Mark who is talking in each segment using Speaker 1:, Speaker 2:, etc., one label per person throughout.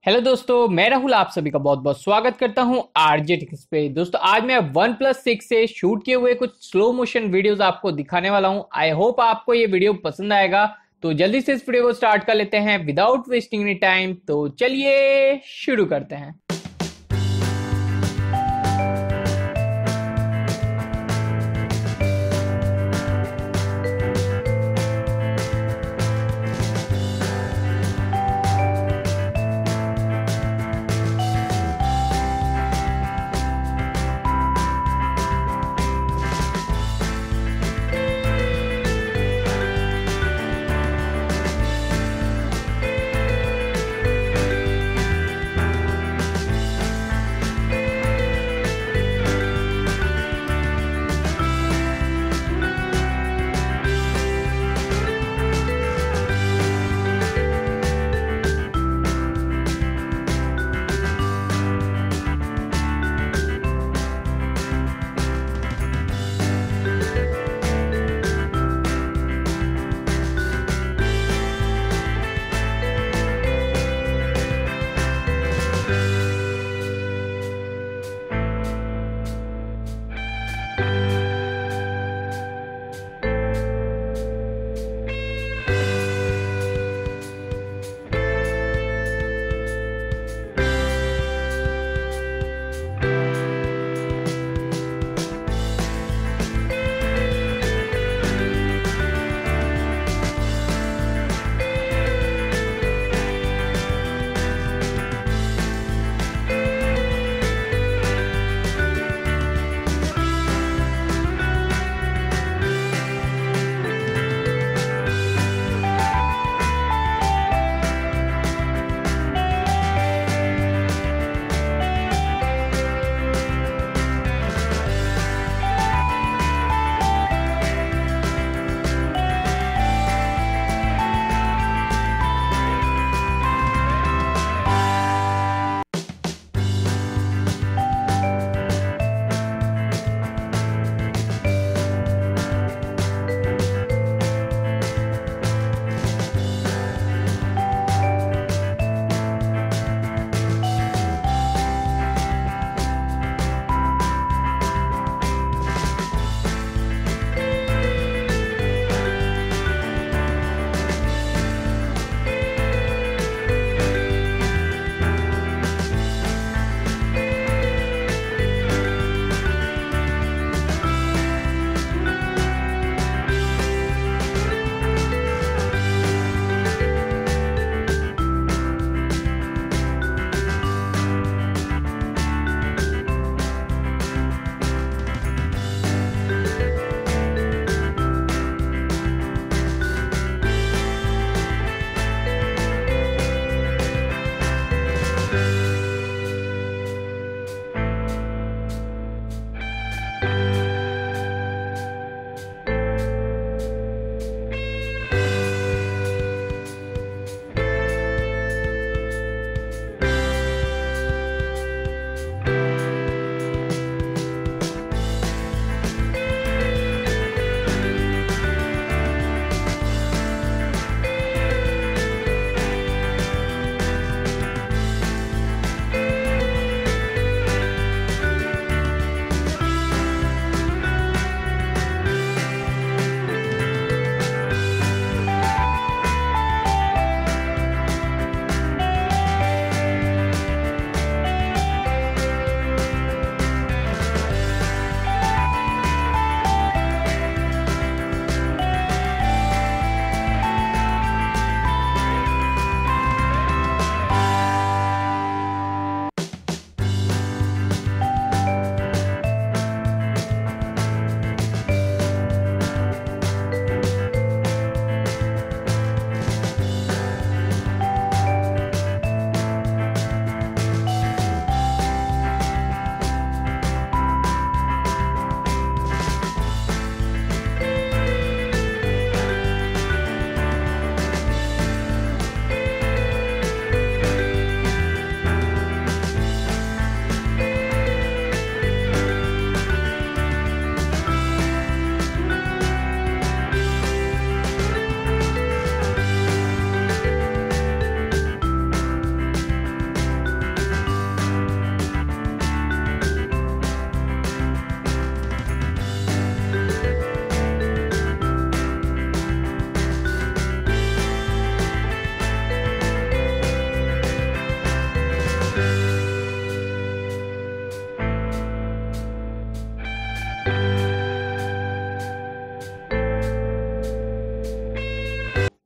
Speaker 1: Hello दोस्तों, मैं राहुल आप सभी का बहुत बहुत स्वागत करता हूं आरजे टिक्स पे। दोस्तों आज मैं वन प्लस 6 से शूट किए हुए कुछ स्लो मोशन वीडियोस आपको दिखाने वाला हूं। आई होप आपको ये वीडियो पसंद आएगा। तो जल्दी से इस वीडियो को स्टार्ट कर लेते हैं विदाउट वेस्टिंग एनी टाइम। तो चलिए शुरू करते हैं।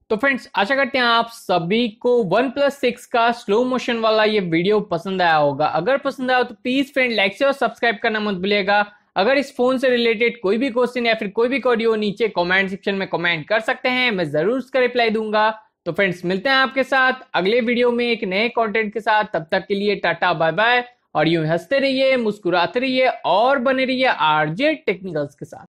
Speaker 1: तो फ्रेंड्स आशा करते हैं आप सभी को OnePlus 6 का स्लो मोशन वाला ये वीडियो पसंद आया होगा। अगर पसंद आया तो प्लीज फ्रेंड लाइक से और सब्सक्राइब करना मत भूलिएगा। अगर इस फोन से रिलेटेड कोई भी क्वेश्चन या फिर कोई भी ऑडियो नीचे कमेंट सेक्शन में कमेंट कर सकते हैं, मैं जरूर उसका रिप्लाई दूंगा। तो फ्रेंड्स मिलते हैं आपके साथ अगले वीडियो में एक नए कंटेंट के साथ। तब तक के लिए टाटा बाय बाय और यूं हंसते रहिए, मुस्कुराते रहिए और बने रहिए आरजे टेक्निकल्स के साथ।